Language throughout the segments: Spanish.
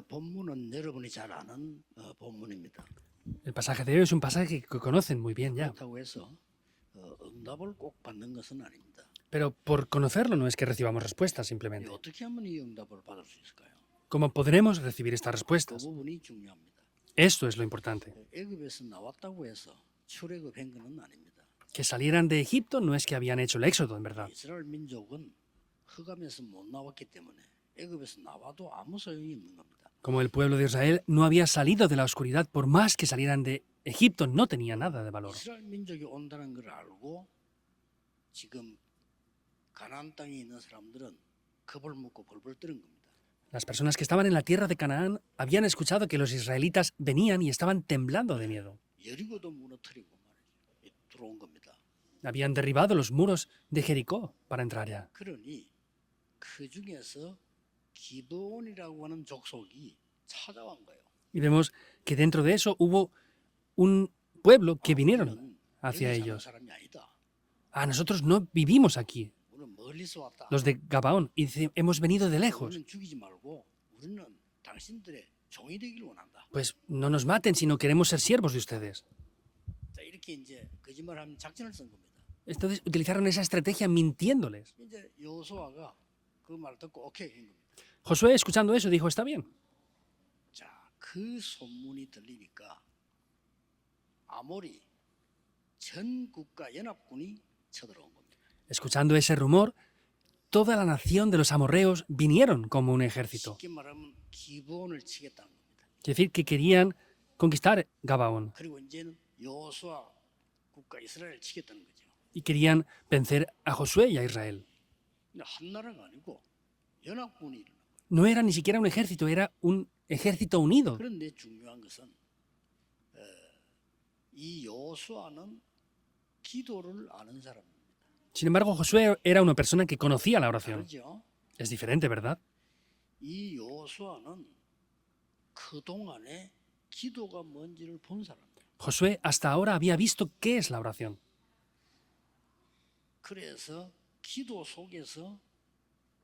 오늘 본문은 여러분이 잘 아는 본문입니다. El pasaje de hoy es un pasaje que conocen muy bien ya. 그렇다고 해서 응답을 꼭 받는 것은 아닙니다. Pero por conocerlo no es que recibamos respuestas simplemente. 어떻게 하면 이 응답을 받을 수 있을까요? ¿Cómo podremos recibir estas 그 respuestas? 부분이 중요합니다. Esto es lo importante. 애굽에서 나왔다고 해서 출애굽한 것은 아닙니다. Que salieran de Egipto no es que habían hecho el éxodo, en verdad. 이스라엘 민족은 흑암에서 못 나왔기 때문에 애굽에서 나와도 아무 소용이 없는 겁니다. Como el pueblo de Israel no había salido de la oscuridad, por más que salieran de Egipto, no tenía nada de valor. 이스라엘 민족이 온다는 걸 알고 지금 가나안 땅에 있는 사람들은 겁을 먹고 벌벌 떠는 겁니다. Las personas que estaban en la tierra de Canaán habían escuchado que los israelitas venían y estaban temblando de miedo. 여리고도 무너뜨리고 말이죠. 들어온 겁니다. Habían derribado los muros de Jericó para entrar ya. 그러니 그 중에서 기드온이라고 하는 족속이 찾아온 거예요. Y vemos que dentro de eso hubo un pueblo que vinieron 우리는 hacia 여기 사는 ellos. 사람이 아니다. Ah, nosotros no vivimos aquí, 우리는 멀리서 왔다. los de Gabaón, y dice, hemos venido de lejos. 우리는 죽이지 말고 우리는 당신들의 종이 되기를 원한다. Pues no nos maten, sino queremos ser siervos de ustedes. 자, 이렇게 이제 거짓말하는 작전을 쓴 겁니다. Entonces utilizaron esa estrategia mintiéndoles. 이제 여호수아가 그 말 듣고 오케이 한 겁니다. Josué, escuchando eso, dijo, está bien. 자, 그 소문이 들리니까 아모리 전 국가 연합군이 쳐들어온 겁니다. Escuchando ese rumor, toda la nación de los amorreos vinieron como un ejército. 쉽게 말하면 기브온을 치겠다는 겁니다. Es decir, que querían conquistar Gabaón 그리고 이제는 여호수아 국가 이스라엘을 치겠다는 거죠. y querían vencer a Josué y a Israel. 근데 한 나라가 아니고 연합군이 일어나. No era ni siquiera un ejército, era un ejército unido. 그런데 중요한 것은 이 여호수아는 기도를 아는 사람입니다. Sin embargo, Josué era una persona que conocía la oración. 그렇죠? Es diferente, ¿verdad? 이 여호수아는 그 동안에 기도가 뭔지를 본 사람이에요. Josué hasta ahora había visto qué es la oración. 그래서 기도 속에서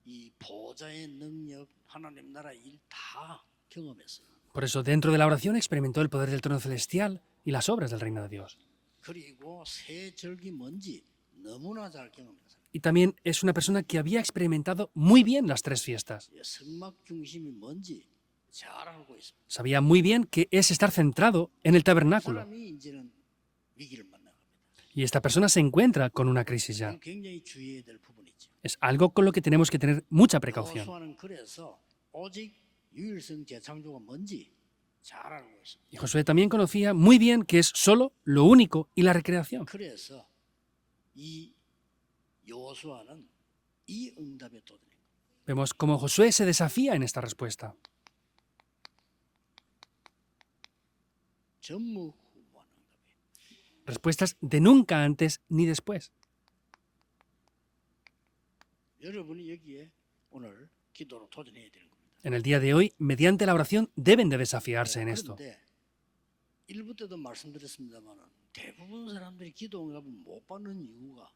이 보좌의 능력, 하나님 나라 일 다 경험했어요. Por eso, dentro de la oración experimentó el poder del trono celestial y las obras del reino de Dios. 그리고 새 절기 뭔지 너무나 잘 경험했어요. Y también es una persona que había experimentado muy bien las tres fiestas. 성막 중심이 뭔지 잘 알고 있습니다. Sabía muy bien que es estar centrado en el 그 tabernáculo. 사람이 이제는 위기를 만나갑니다. Y esta persona se encuentra con una crisis ya. 이건 굉장히 주의해야 될 부분이죠. Es algo con lo que tenemos que tener mucha precaución. 여호수아는 그래서 오직 유일성 재창조가 뭔지 잘 알고 있습니다. Y Josué también conocía muy bien que es solo lo único y la recreación. 그래서 이 여호수아는 이 응답에 도전해요. Vemos cómo Josué se desafía en esta respuesta. 전무후무한 응답이에요. Respuestas de nunca antes ni después. 여러분이 여기에 오늘 기도로 도전해야 되는 겁니다. En el día de hoy, mediante la oración, deben de desafiarse en esto. 그런데 일부 때도 말씀드렸습니다만 대부분 사람들이 기도 응답을 못 받는 이유가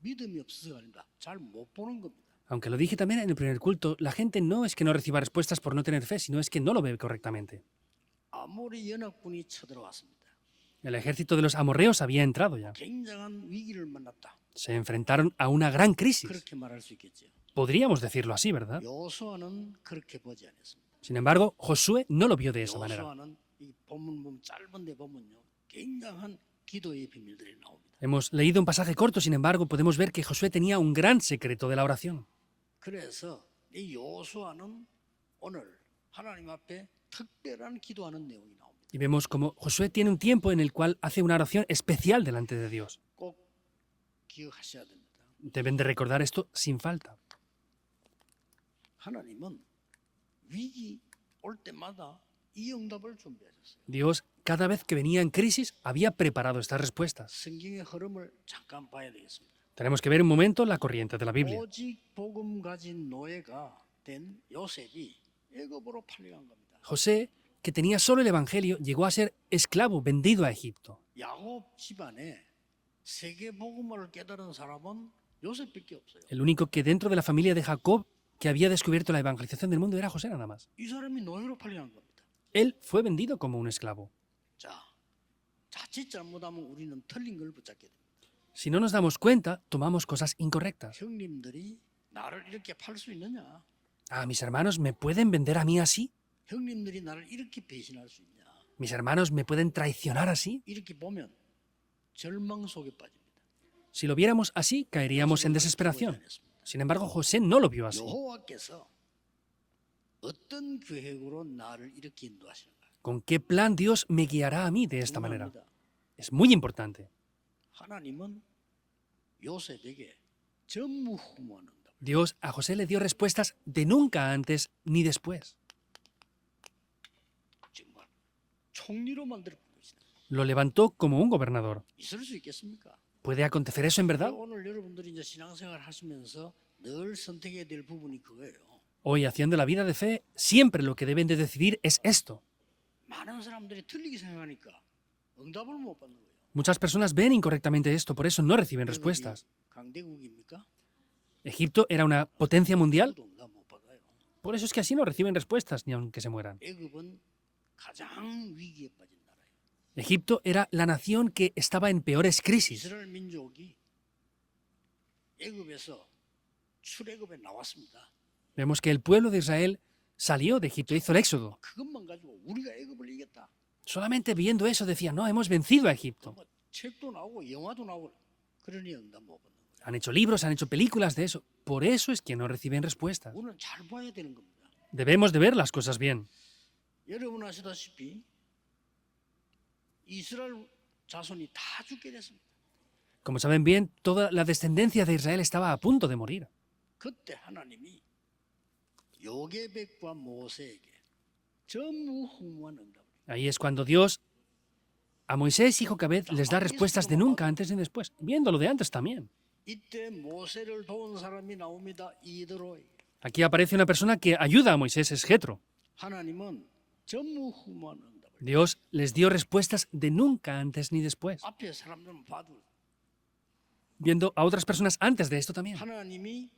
믿음이 없어서가 아닙니다. 잘 못 보는 겁니다. Aunque lo dije también en el primer culto, la gente no es que no reciba respuestas por no tener fe, sino es que no lo ve correctamente. 아모리 연합군이 쳐들어왔습니다. El ejército de los amorreos había entrado ya. 굉장한 위기를 만났다. Se enfrentaron a una gran crisis. 그렇게 말할 수 있겠죠. Podríamos decirlo así, ¿verdad? 여호수아는 그렇게 보지 않았습니다. Sin embargo, Josué no lo vio de esa manera. 여호수아는 이 본문 보면 짧은데 보면요, 굉장한 기도의 비밀들이 나옵니다. Hemos leído un pasaje corto, sin embargo, podemos ver que Josué tenía un gran secreto de la oración. 그래서 이 여호수아는 오늘 하나님 앞에 특별한 기도하는 내용이 나옵니다. Y vemos como Josué tiene un tiempo en el cual hace una oración especial delante de Dios. 꼭 기억하셔야 됩니다. Deben de recordar esto sin falta. 하나님은 위기 올 때마다 이 응답을 준비하셨어요. Dios, cada vez que venía en crisis, había preparado estas respuestas. 성경의 흐름을 잠깐 봐야 되겠습니다. Tenemos que ver un momento la corriente de la Biblia. 오직 복음 가진 노예가 된 요셉이 애굽으로 팔려간 겁니다. José, que tenía solo el Evangelio, llegó a ser esclavo vendido a Egipto. 야곱 집안에 세계 복음을 깨달은 사람은 요셉밖에 없어요. El único que dentro de la familia de Jacob que había descubierto la evangelización del mundo era José nada más. 이 사람이 노예로 팔려간 겁니다. Él fue vendido como un esclavo. 자, 자칫 잘못하면 우리는 틀린 걸 붙잡게 됩니다. Si no nos damos cuenta, tomamos cosas incorrectas. 형님들이 나를 이렇게 팔 수 있느냐? Ah, mis hermanos, ¿me pueden vender a mí así? 형님들이 나를 이렇게 배신할 수 있냐? ¿Mis hermanos me pueden traicionar así? 이렇게 보면 절망 속에 빠집니다. Si lo viéramos así, caeríamos en desesperación. Sin embargo, José no lo vio así. 여호와께서 어떤 계획으로 나를 이렇게 인도하시는가? ¿Con qué plan Dios me guiará a mí de esta manera? Es muy importante. 하나님은 요셉에게 전무후무한 응답. Dios a José le dio respuestas de nunca antes ni después. 정말 총리로 만들어 본 것이다. Lo levantó como un gobernador. 있을 수 있겠습니까? ¿Puede acontecer eso en verdad? 오늘 여러분들이 이제 신앙생활 하시면서 늘 선택해야 될 부분이 그거예요. Hoy, haciendo la vida de fe, siempre lo que deben de decidir es esto. 많은 사람들이 틀리게 생각하니까 응답을 못 받는 거예요. Muchas personas ven incorrectamente esto, por eso no reciben respuestas. 강대국입니까? ¿Egipto era una potencia mundial? 또 응답 못 받아요. Por eso es que así no reciben respuestas, ni aunque se mueran. 애굽은 가장 위기에 빠진 나라예요. Egipto era la nación que estaba en peores crisis. 이스라엘 민족이 애굽에서 출애굽에 나왔습니다. Vemos que el pueblo de Israel salió de Egipto, hizo el éxodo. 그것만 가지고 우리가 애굽을 이겼다. Solamente viendo eso decía, no, hemos vencido a Egipto. 뭐 책도 나오고 영화도 나오고 그러니 응답 못 받는 거예요. Han hecho libros, han hecho películas de eso. Por eso es que no reciben respuestas. 우리는 잘 봐야 되는 겁니다. Debemos de ver las cosas bien. 여러분 아시다시피 이스라엘 자손이 다 죽게 됐습니다. Como saben bien, toda la descendencia de Israel estaba a punto de morir. 그때 하나님이 요게백과 모세에게 전무후무한 응답을. Ahí es cuando Dios a Moisés y Jocabed les da respuestas de nunca antes ni después, viendo lo de antes también. 이때 모세를 도운 사람이 나옵니다. 이드로에게. Aquí aparece una persona que ayuda a Moisés, es Jetro. 하나님은 전무후무한 응답을. Dios les dio respuestas de nunca antes ni después, 앞에 사람들은 봐도 viendo a otras personas antes de esto también. 하나님이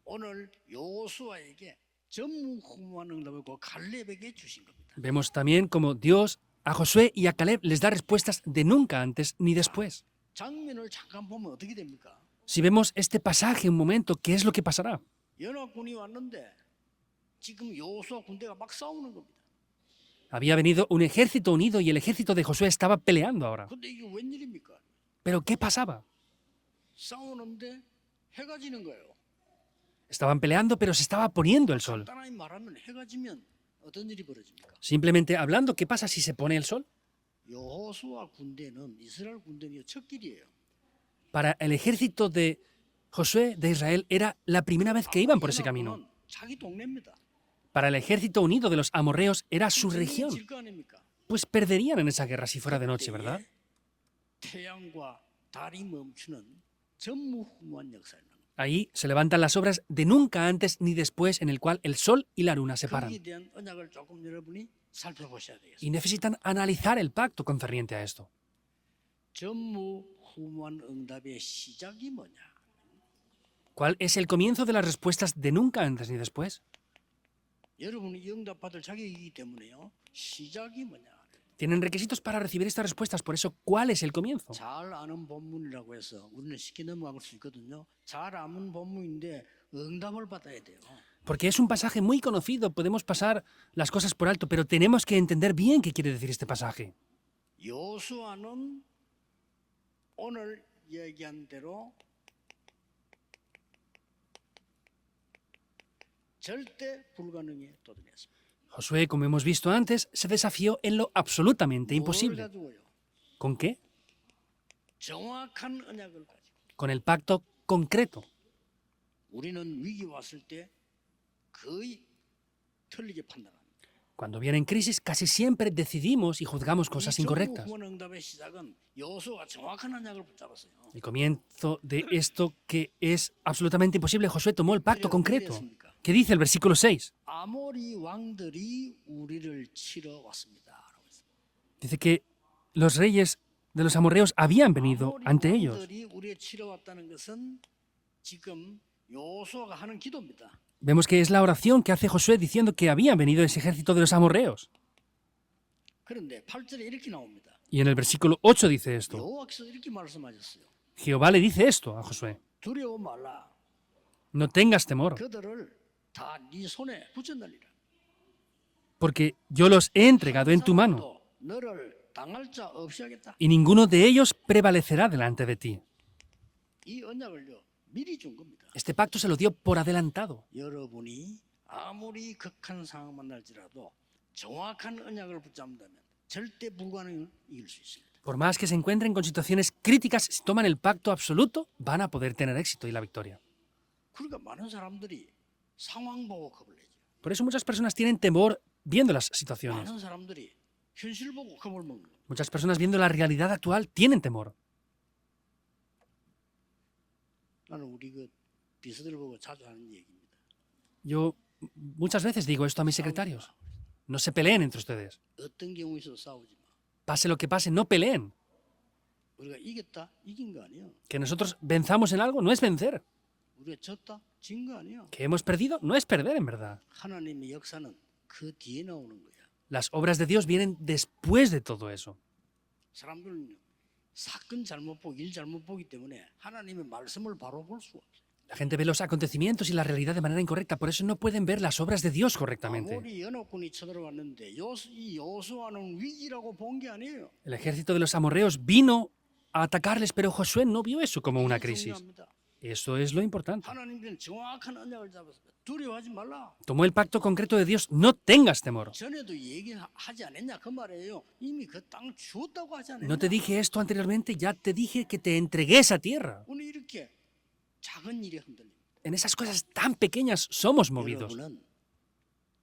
오늘 여호수아에게 전무후무한 응답을 그 갈렙에게 주신 겁니다. Vemos también como Dios a Josué y a Caleb les da respuestas de nunca antes ni después. 장면을 잠깐 보면 어떻게 됩니까? Si vemos este pasaje un momento, ¿qué es lo que pasará? 연합군이 왔는데 지금 여호수아 군대가 막 싸우는 겁니다. Había venido un ejército unido y el ejército de Josué estaba peleando ahora. 근데 이게 웬일입니까? ¿Pero qué pasaba? 싸우는데 해가 지는 거예요. Estaban peleando, pero se estaba poniendo el sol. 간단히 말하면 해가 지면 어떤 일이 벌어집니까? Simplemente hablando, ¿qué pasa si se pone el sol? 여호수아 군대는 이스라엘 군대의 첫 길이에요. Para el ejército de Josué de Israel era la primera vez que iban por ese camino. 연합군은 자기 동네입니다. Para el ejército unido de los amorreos era su 전쟁이 región. 질 거 아닙니까? Pues perderían en esa guerra si fuera de noche, ¿verdad? 태양과 달이 멈추는 전무후무한 역사를 나는 Ahí se levantan las obras de nunca antes ni después en el cual el sol y la luna se paran. 거기에 대한 언약을 조금 여러분이 살펴보셔야 되겠습니다. Y necesitan analizar el pacto concerniente a esto. 전무후무한 응답의 시작이 뭐냐? ¿Cuál es el comienzo de las respuestas de nunca antes ni después? 여러분이 이 응답 받을 자격이기 때문에요. 시작이 뭐냐? Tienen requisitos para recibir estas respuestas, por eso, ¿cuál es el comienzo? 잘 아는 본문이라고 해서 우리는 쉽게 넘어갈 수 있거든요. 잘 아는 본문인데 응답을 받아야 돼요. Porque es un pasaje muy conocido, podemos pasar las cosas por alto, pero tenemos que entender bien qué quiere decir este pasaje. 여호수아는 오늘 얘기한 대로 절대 불가능에 도전했습니다. Josué, como hemos visto antes, se desafió en lo absolutamente 뭘 imposible. 가지고요? ¿Con qué? 정확한 언약을 가지고. Con el pacto concreto. 우리는 위기 왔을 때 거의 틀리게 판단합니다. Cuando vienen crisis, casi siempre decidimos y juzgamos cosas incorrectas. 전무후무한 응답의 시작은 여호수아가 정확한 언약을 붙잡았어요. El comienzo de esto que es absolutamente imposible, Josué tomó el pacto concreto. ¿Qué dice el versículo 6? 아모리 왕들이 우리를 치러 왔습니다. Dice que los reyes de los amorreos habían venido ante ellos. 왕들이 우리를 치러 왔다는 것은 지금 여호수아가 하는 기도입니다. vemos que es la oración que hace Josué diciendo que había venido ese ejército de los amorreos. 그런데 8절에 이렇게 나옵니다. Y en el versículo 8 dice esto. 여호와께서 이렇게 말씀하셨어요. Jehová le dice esto a Josué. 두려워 말라. No tengas temor, 그들을 다 네 손에 붙여넣으리라. porque yo los he entregado en tu mano, 너를 당할 자 없이 하겠다. y ninguno de ellos prevalecerá delante de ti. 이 언약을요 미리 준 겁니다. Este pacto se lo dio por adelantado. 여러분이 아무리 극한 상황 만날지라도 정확한 언약을 붙잡는다면 절대 불가능을 이길 수 있습니다. Por más que se encuentren con situaciones críticas, si toman el pacto absoluto, van a poder tener éxito y la victoria. 그러니까 많은 사람들이 상황 보고 겁을 내죠. Por eso muchas personas tienen temor viendo las situaciones. 많은 사람들이 현실 보고 겁을 먹는 거예요. Muchas personas viendo la realidad actual tienen temor. 나는 우리 그 비서들 보고 자주 하는 얘기입니다. Yo muchas veces digo esto a mis secretarios. No se peleen entre ustedes. 어떤 경우에서 싸우지 마. Pase lo que pase, no peleen. 우리가 이겼다, 이긴 거 아니에요. Que nosotros venzamos en algo no es vencer. 우리가 졌다, 진 거 아니에요. Que hemos perdido no es perder en verdad. 하나님의 역사는 그 뒤에 나오는 거야. Las obras de Dios vienen después de todo eso. 사람들은 사건 잘못 보고 일 잘못 보기 때문에 하나님의 말씀을 바로 볼 수가 없어요. La gente ve los acontecimientos y la realidad de manera incorrecta, por eso no pueden ver las obras de Dios correctamente. 아무리 연합군이 쳐들어왔는데 이 여호수아는 위기라고 본 게 아니에요. El ejército de los amorreos vino a atacarles, pero Josué no vio eso como una crisis. 중요합니다. Eso es lo importante. 하나님께는 정확한 언약을 잡았습니다. 두려워하지 말라. Tomó el pacto concreto de Dios, no tengas temor. 전에도 얘기하지 않았냐 그 말이에요. 이미 그 땅 주었다고 하지 않았냐. ¿No te dije esto anteriormente? Ya te dije que te entregué esa tierra. 오늘 이렇게 작은 일에 흔들립니다. En esas cosas tan pequeñas somos movidos. 여러분은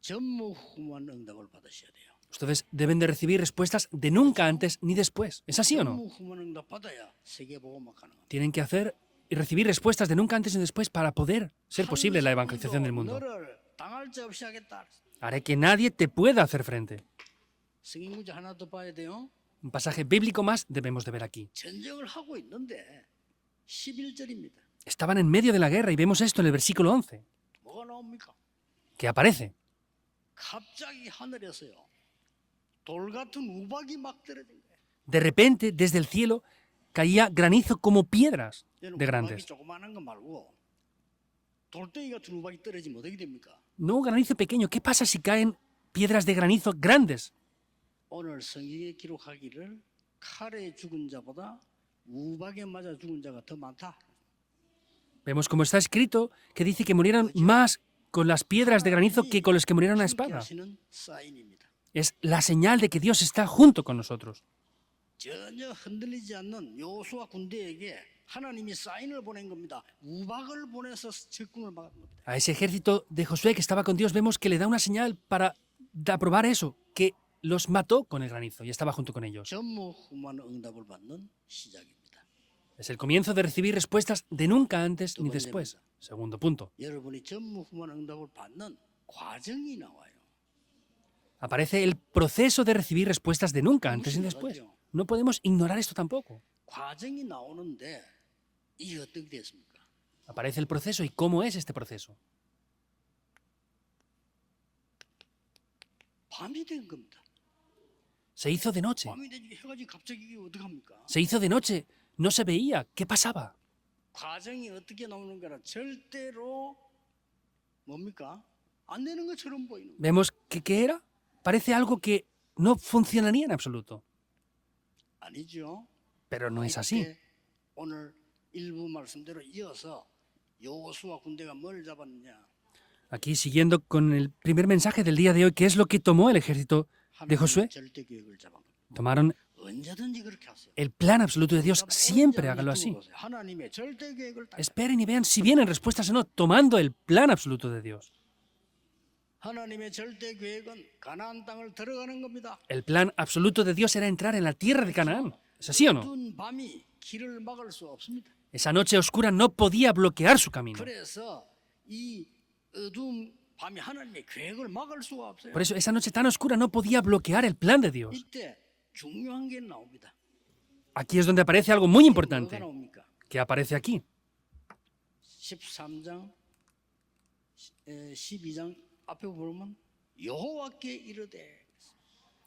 전무후무한 응답을 받으셔야 돼요. Ustedes deben de recibir respuestas de nunca antes ni después. ¿Es así o no? 전무후무한 응답 받아야 세계복음화 가능합니다. Tienen que hacer y recibir respuestas de nunca antes ni después para poder ser posible la evangelización del mundo. 너를 당할 자 없이 하겠다. Haré que nadie te pueda hacer frente. 성경 구절 하나 더 봐야 돼요. Un pasaje bíblico más debemos de ver aquí. 전쟁을 하고 있는데 11절입니다. Estaban en medio de la guerra y vemos esto en el versículo 11, 뭐가 나옵니까? que aparece. 갑자기 하늘에서요. 돌 같은 우박이 막 떨어진 거예요. De repente, desde el cielo, caía granizo como piedras de 우박이 grandes. 조그마한 거 말고 돌덩이 같은 우박이 떨어지면 어떻게 됩니까? No granizo pequeño. ¿Qué pasa si caen piedras de granizo grandes? 오늘 성경에 기록하기를 칼에 죽은 자보다 우박에 맞아 죽은 자가 더 많다. Vemos como está escrito que dice que murieron más con las piedras de granizo que con los que murieron a espada. 하시는 사인입니다. Es la señal de que Dios está junto con nosotros. 전혀 흔들리지 않는 여호수아 군대에게 하나님이 사인을 보낸 겁니다. 우박을 보내서 적군을 막은 겁니다. A ese ejército de Josué que estaba con Dios vemos que le da una señal para aprobar eso, que los mató con el granizo y estaba junto con ellos. 전무후무한 응답을 받는 시작입니다. Es el comienzo de recibir respuestas de nunca antes ni después. Segundo punto. 여러분이 전무후무한 응답을 받는 과정이 나와요. Aparece el proceso de recibir respuestas de nunca antes ni después. No podemos ignorar esto tampoco. 과정이 나오는데 이게 어떻게 됐습니까? Aparece el proceso y cómo es este proceso. 밤이 된 겁니다. Se hizo de noche. 밤이 되지 해가지고 갑자기 이게 어떡합니까? Se hizo de noche. No se veía. ¿Qué pasaba? 과정이 어떻게 나오는 거라 절대로 뭡니까? 안 되는 것처럼 보이는 거예요. Vemos que ¿qué era? Parece algo que no funcionaría en absoluto. 아니죠. Pero no es así. 이때 오늘 일부 말씀대로 이어서 여호수아 군대가 뭘 잡았느냐? Aquí, siguiendo con el primer mensaje del día de hoy, ¿qué es lo que tomó el ejército de Josué? 하나님의 절대 계획을 잡은 겁니다. Tomaron 언제든지 그렇게 하세요. el plan absoluto de Dios. Siempre hágalo así. 하나님의 절대 계획을 딱. Esperen y vean si vienen respuestas o no, tomando el plan absoluto de Dios. 하나님의 절대 계획은 가나안 땅을 들어가는 겁니다. El plan absoluto de Dios era entrar en la tierra de Canaán. ¿Es así o no? 어두운 밤이 길을 막을 수 없습니다. Esa noche oscura no podía bloquear su camino. 그래서 이 어두운 밤이 하나님의 계획을 막을 수가 없어요. Por eso, esa noche tan oscura no podía bloquear el plan de Dios. 이때 중요한 게 나옵니다. Aquí es donde aparece algo muy 뭐가 importante, 나옵니까? que aparece aquí. 13장 12장 앞에 보면 여호와께 이르되.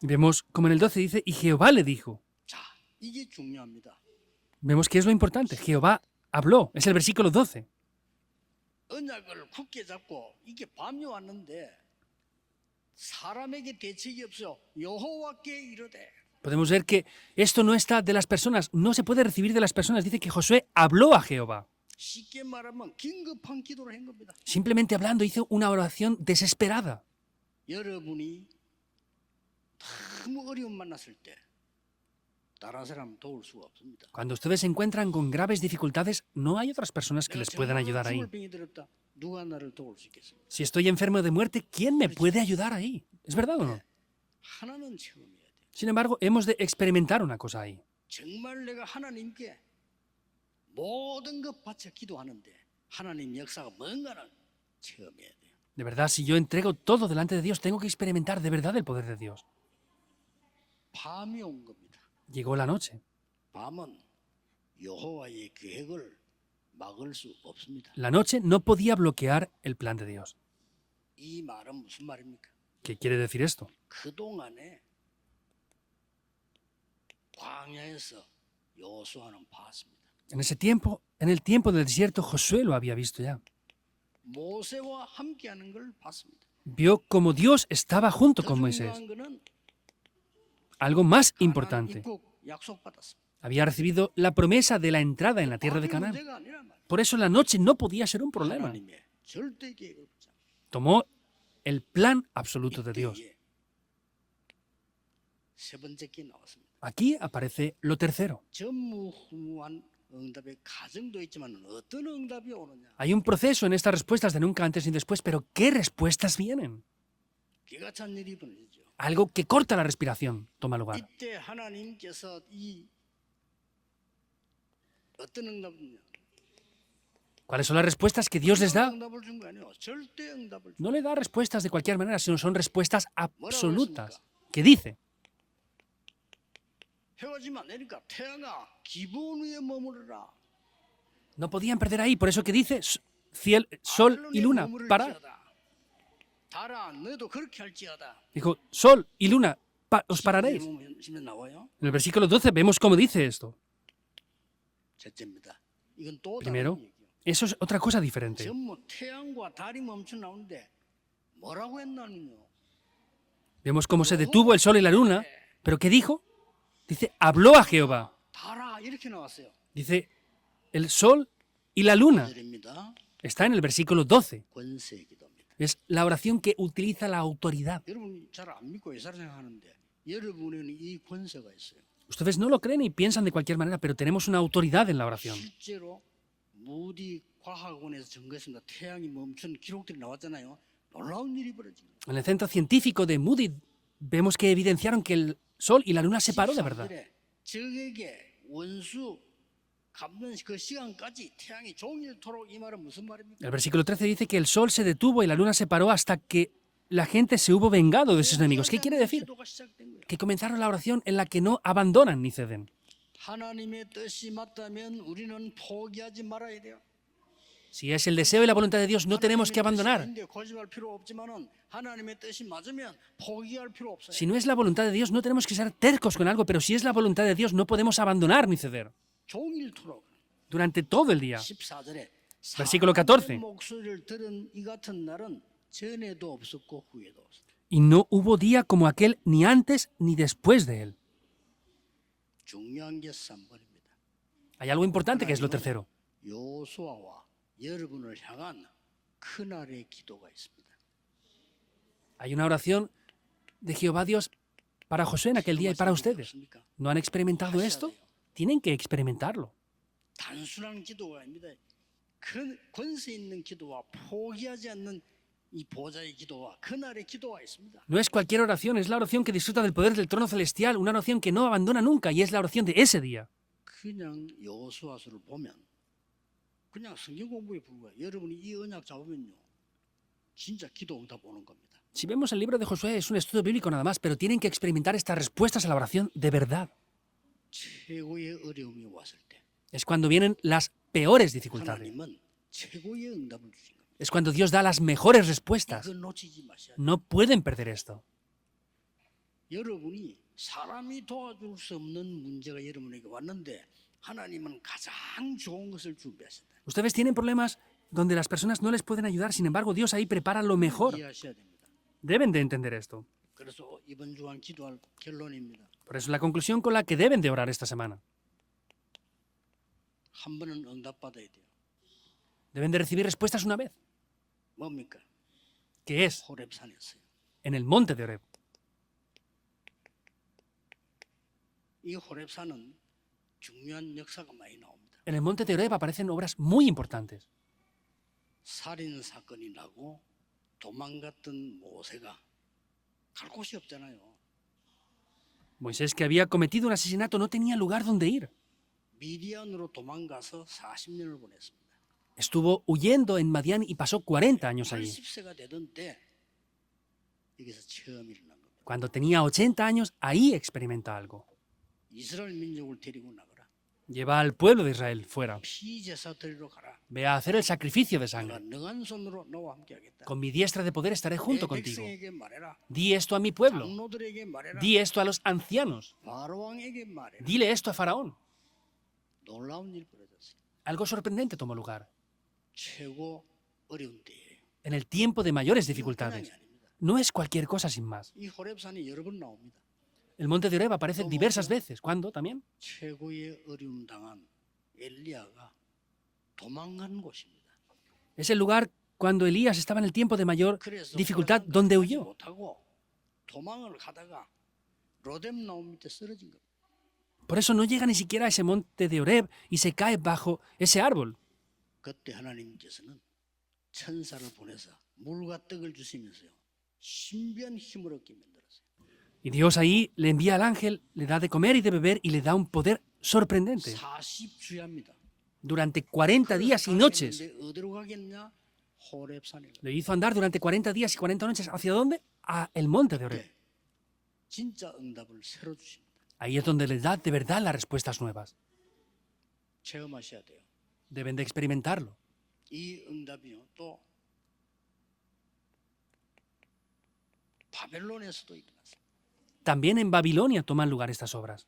Vemos como en el 12 dice, y Jehová le dijo. 자, 이게 중요합니다. Vemos que es lo importante. Jehová habló. Es el versículo 12. 언약을 굳게 잡고 이게 밤이 왔는데 사람에게 대책이 없어. 여호와께 이르되. Podemos ver que esto no está de las personas, no se puede recibir de las personas. Dice que Josué habló a Jehová. 쉽게 말하면 긴급한 기도를 한 겁니다. Simplemente hablando, hizo una oración desesperada. 여러분이 너무 어려움 만났을 때 다른 사람 도울 수가 없습니다. Cuando ustedes se encuentran con graves dificultades, no hay otras personas que les puedan ayudar ahí. 죽을 병이 들었다. 누가 나를 도울 수 있겠습니까? Si estoy enfermo de muerte, ¿quién me puede ayudar ahí? ¿Es verdad o no? 하나는 체험해야 돼. Sin embargo, hemos de experimentar una cosa ahí. 정말 내가 하나님께 모든 것 바쳐 기도하는데 하나님 역사가 뭔가를 체험해야 돼요. De verdad, si yo entrego todo delante de Dios, tengo que experimentar de verdad el poder de Dios. 밤이 온 겁니다. Llegó la noche. 밤은 여호와의 계획을 막을 수 없습니다. La noche no podía bloquear el plan de Dios. 이 말은 무슨 말입니까? ¿Qué quiere decir esto? 그동안에 광야에서 여호수아는 봤습니다. En ese tiempo, en el tiempo del desierto, Josué lo había visto ya. 모세와 함께하는 걸 봤습니다. Vio como Dios estaba junto 더 con Moisés. 중요한 거는 Algo más 가나안 importante. 입국 약속받았습니다. Había recibido la promesa de la entrada en la tierra de 밤이 Canaán. 문제가 아니란 말이에요. Por eso la noche no podía ser un problema. 하나님의 절대 계획을 붙잡고 Tomó el plan absoluto de Dios. 이때에 세 번째 게 나왔습니다. Aquí aparece lo tercero. 전무후무한 응답의 과정도 있지만 어떤 응답이 오느냐. Hay un proceso en estas respuestas de nunca antes ni después, pero ¿qué respuestas vienen? 기가 찬 일이 벌어지죠. Algo que corta la respiración toma lugar. 이때 하나님께서 이 어떤 응답이냐. ¿Cuáles son las respuestas que Dios les da? 응답을 준 거 아니에요. 절대 응답을 준 No le da respuestas de cualquier manera, sino son respuestas absolutas. ¿Qué dice? 해가 지면 안 되니까 태양아 기본 위에 머무르라. No podían perder ahí, por eso que dice sol y luna, para. 달아 너도 그렇게 할지어다. Dijo, sol y luna, os pararéis. 시면 나와요. En el versículo 12 vemos cómo dice esto. 첫째입니다. 이건 또 Primero, 다른 얘기예요. eso es otra cosa diferente. 전부 태양과 달이 멈춰 나오는데 뭐라고 했나는요? Vemos cómo se detuvo el sol y la luna, pero ¿qué dijo? Dice, habló a Jehová. 달아 이렇게 나왔어요. Dice, el sol y la luna. 드립니다. Está en el versículo 12. 권세 기도입니다. Es la oración que utiliza la autoridad. 여러분 잘 안 믿고 예사를 생각하는데 여러분에는 이 권세가 있어요. Ustedes no lo creen y piensan de cualquier manera, pero tenemos una autoridad en la oración. 실제로 무디 과학원에서 증거했습니다. 태양이 멈춘 기록들이 나왔잖아요. 놀라운 일이 벌어집니다. En el centro científico de Moody vemos que evidenciaron que el sol y la luna se paró de verdad. 적에게 원수 갚는 그 시간까지 태양이 종일토록 이 말은 무슨 말입니까? El versículo 13 dice que el sol se detuvo y la luna se paró hasta que la gente se hubo vengado de sus enemigos. ¿Qué quiere decir? 기도가 시작된 거예요. Que comenzaron la oración en la que no abandonan ni ceden. 하나님의 뜻이 맞다면 우리는 포기하지 말아야 돼요. Si es el deseo y la voluntad de Dios, no tenemos que abandonar. 하나님의 뜻이 아닌데 거짓말 필요 없지만은 하나님의 뜻이 맞으면 포기할 필요 없어요. Si no es la voluntad de Dios, no tenemos que ser tercos con algo, pero si es la voluntad de Dios, no podemos abandonar ni ceder. 종일토록 Durante todo el día. 14절에 Versículo 14. 목소리를 들은 이 같은 날은 전에도 없었고 후에도 없었다. Y no hubo día como aquel ni antes ni después de él. 중요한 게 3번입니다. Hay algo importante que es lo tercero. 여호수아와 여러분을 향한 그날의 기도가 있습니다. Hay una oración de Jehová Dios para Josué en aquel día y para ustedes. ¿No han experimentado esto? Tienen que experimentarlo. 단순한 기도가 아닙니다. 권세 있는 기도와 포기하지 않는 이 보좌의 기도와 그날의 기도가 있습니다. No es cualquier oración, es la oración que disfruta del poder del trono celestial, una oración que no abandona nunca y es la oración de ese día. 그냥 여호수아서를 보면 그냥 성경 공부에 불과해. 여러분이 이 언약 잡으면요. 진짜 기도 응답 오는 겁니다. Si vemos el libro de Josué es un estudio bíblico nada más, pero tienen que experimentar estas respuestas a la oración de verdad. 최고의 어려움이 왔을 때 Es cuando vienen las peores dificultades. 하나님은 최고의 응답을 주신 겁니다. Es cuando Dios da las mejores respuestas. 이거 놓치지 마셔야 돼요. No pueden perder esto. 여러분이 사람이 도와줄 수 없는 문제가 여러분에게 왔는데 하나님은 가장 좋은 것을 준비하셨다. Ustedes tienen problemas donde las personas no les pueden ayudar, sin embargo, Dios ahí prepara lo mejor. 이해하셔야 됩니다. Deben de entender esto. 그래서 이번 주간 기도할 결론입니다. Por eso la conclusión con la que deben de orar esta semana. 한 번은 응답받아야 돼요. Deben de recibir respuestas una vez, 뭡니까? que es 호렙산이었어요. en el monte de Oreb. 이 호렙산은 중요한 역사가 많이 나옵니다. En el monte de Oreb aparecen obras muy importantes. 살인 사건이 나고 도망갔던 모세가 갈 곳이 없잖아요. Moisés, que había cometido un asesinato, no tenía lugar donde ir. 미디안으로 도망가서 40년을 보냈습니다. Estuvo huyendo en Madián y pasó 40 años allí. 80세가 되던 때 여기서 처음 일어난 겁니다. Cuando tenía 80 años, ahí experimenta algo. 이스라엘 민족을 데리고 나가라. Lleva al pueblo de Israel fuera. 피제사 드리러 가라. Ve a hacer el sacrificio de 내가 sangre. 능한 손으로 너와 함께 하겠다. Con mi diestra de poder estaré 내 junto contigo. 백성에게 말해라. Di esto a mi pueblo. 장로들에게 말해라. Di esto a los ancianos. 바로 왕에게 말해라. Dile esto a Faraón. 놀라운 일이 벌어졌어요. Algo sorprendente tomó lugar. 최고 어려운 때예요. En el tiempo de mayores 이건 그냥이 dificultades. 아닙니다. No es cualquier cosa sin más. 이 호렙산이 여러 번 나옵니다. El monte de Oreb aparece diversas veces. ¿Cuándo también? 최고의 어려움 당한 엘리야가 도망간 곳입니다. Es el lugar cuando Elías estaba en el tiempo de mayor 그래서 dificultad 호렙산까지 donde 가지 huyó. 못하고 도망을 가다가 로뎀 나무 밑에 쓰러진 겁니다. Por eso no llega ni siquiera a ese monte de Oreb y se cae bajo ese árbol. 그때 하나님께서는 천사를 보내서 물과 떡을 주시면서요. 신비한 힘을 얻게 만들었어요. Y Dios ahí le envía al ángel, le da de comer y de beber y le da un poder sorprendente. 40주야입니다. Durante 40 días y noches. 어디로 가겠냐? 호렙산에. Le hizo andar durante 40 días y 40 noches. ¿Hacia dónde? A el monte de Oreb. 진짜 응답을 새로 주십니다. Ahí es donde les da de verdad las respuestas nuevas. 체험하셔야 돼요. Deben de experimentarlo. 이 응답이요. 또 바벨론에서도 일어났어요. También en Babilonia toman lugar estas obras.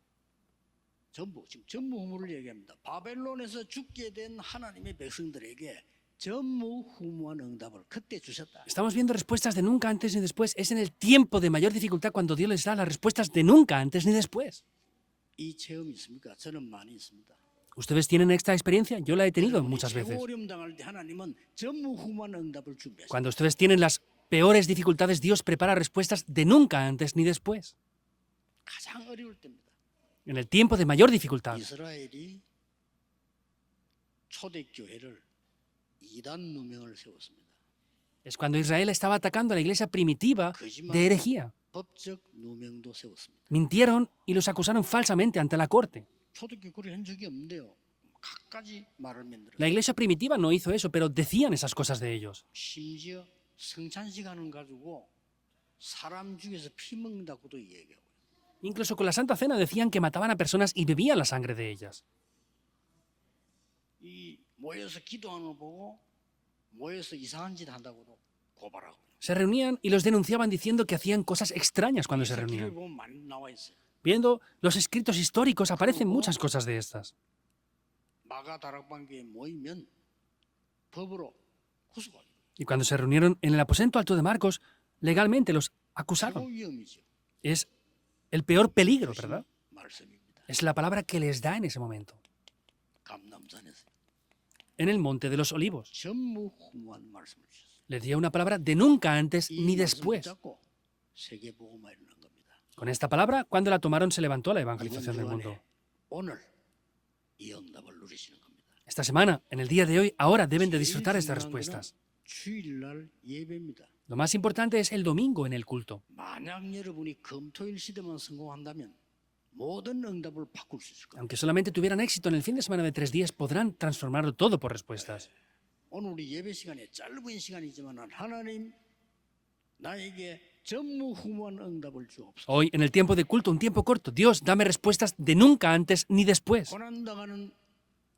지금 전무후무를 얘기합니다. 바벨론에서 죽게 된 하나님의 백성들에게 전무후무한 응답을 그때 주셨다. Estamos viendo respuestas de nunca antes ni después. Es en el tiempo de mayor dificultad cuando Dios les da las respuestas de nunca antes ni después. 이 체험이 있습니까? 저는 많이 있습니다. ¿Ustedes tienen esta experiencia? Yo la he tenido muchas veces. 최고 어려움 당할 때 하나님은 전무후무한 응답을 준비하셨다. Cuando ustedes tienen las peores dificultades, Dios prepara respuestas de nunca antes ni después. 가장 어려울 때입니다. En el tiempo de mayor dificultad. 이스라엘이 초대교회를 이단 누명을 세웠습니다. Es cuando Israel estaba atacando a la iglesia primitiva de herejía. 법적 누명도 세웠습니다. Mintieron y los acusaron falsamente ante la corte. 초대교회 그렇게 한 적이 없는데요. 갖가지 말을 만들었어요. La iglesia primitiva no hizo eso, pero decían esas cosas de ellos. 심지어 성찬 시간을 가지고 사람 죽여서 피 먹는다고도 얘기하고. Incluso con la Santa Cena decían que mataban a personas y bebían la sangre de ellas. 이 모여서 기도하는 거 보고 모여서 이상한 짓 한다고도 고발하고. Se reunían y los denunciaban diciendo que hacían cosas extrañas cuando se 기록에 reunían. 보면 많이 나와 있어요. Viendo los escritos históricos aparecen muchas cosas de estas. 마가 다락방교에 모이면 법으로 구속하고. Y cuando se reunieron en el aposento alto de Marcos, legalmente los acusaron. 최고 위험이죠. Es el peor peligro, ¿verdad? 말씀입니다. Es la palabra que les da en ese momento. 감남산에서 En el monte de los olivos. 전무후무한 말씀을 주셨어요. Les dio una palabra de nunca antes 이 ni 말씀을 después. 잡고 세계복음화 일어난 겁니다. Con esta palabra, cuando la tomaron, se levantó la evangelización del 이번 mundo. 주간에 오늘 이 응답을 누리시는 겁니다. Esta semana, en el día de hoy, ahora deben de 제일 disfrutar estas 중요한 거는 respuestas. 주일날 예배입니다. Lo más importante es el domingo en el culto. 만약 여러분이 금토일 시대만 성공한다면 모든 응답을 바꿀 수 있을 겁니다. Aunque solamente tuvieran éxito en el fin de semana de 3 días, podrán transformarlo todo por respuestas. 오늘 우리 예배 시간에 짧은 시간이지만 하나님 나에게 전무후무한 응답을 주옵소서. Hoy, en el tiempo de culto, un tiempo corto, Dios, dame respuestas de nunca antes ni después. 고난당하는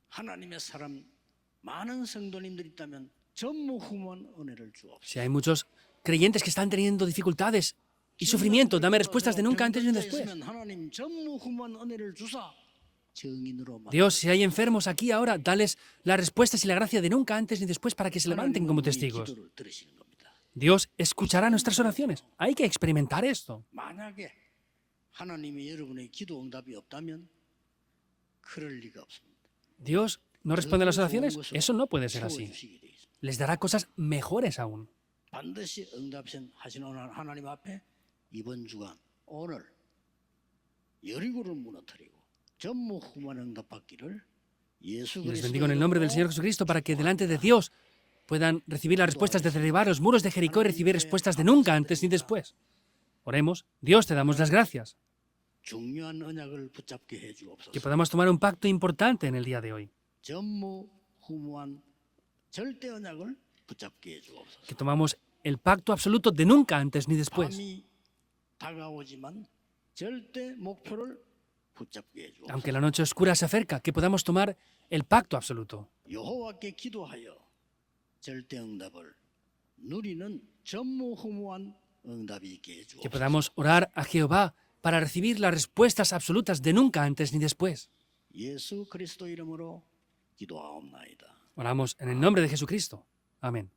하나님의 사람 많은 성도님들이 있다면 전무후무한 은혜를 주옵소서. Si hay muchos creyentes que están teniendo dificultades y sufrimiento, dame respuestas de nunca antes ni después. 하나님 전무후무한 은혜를 주사 정인으로 만들어. Dios, si hay enfermos aquí ahora, dales las respuestas y la gracia de nunca antes ni después para que se levanten como testigos. 기도를 들으시는 겁니다. Dios escuchará nuestras oraciones. Hay que experimentar esto. 만약에 하나님이 여러분의 기도 응답이 없다면 그럴 리가 없습니다. Dios no responde a las oraciones. Eso no puede ser así. 채워주시게 돼 있습니다. Les dará cosas mejores aún. 반드시 응답하시는 하나님 앞에 이번 주간 오늘 여리고를 무너뜨리고 전무후무한 응답받기를 예수 Y les 그리스도 bendigo en el nombre del Señor Jesucristo para que delante de Dios puedan recibir las respuestas de derribar los muros de Jericó y recibir respuestas de nunca antes ni después. Oremos. Dios, te damos las gracias. 중요한 언약을 붙잡게 해 주옵소서. Que podamos tomar un pacto importante en el día de hoy. 전무후무한 절대 언약을 붙잡게 해 주옵소서. Que tomamos el pacto absoluto de nunca antes ni después. 밤이 다가오지만 절대 목표를 붙잡게 해 주옵소서. Aunque la noche oscura se acerca, que podamos tomar el pacto absoluto. 여호와께 기도하여 절대 응답을 누리는 전무후무한 응답이 있게 해 Que 주옵소서. podamos orar a Jehová para recibir las respuestas absolutas de nunca antes ni después. 예수 그리스도 이름으로 기도하옵나이다. Oramos en el nombre de Jesucristo. Amén.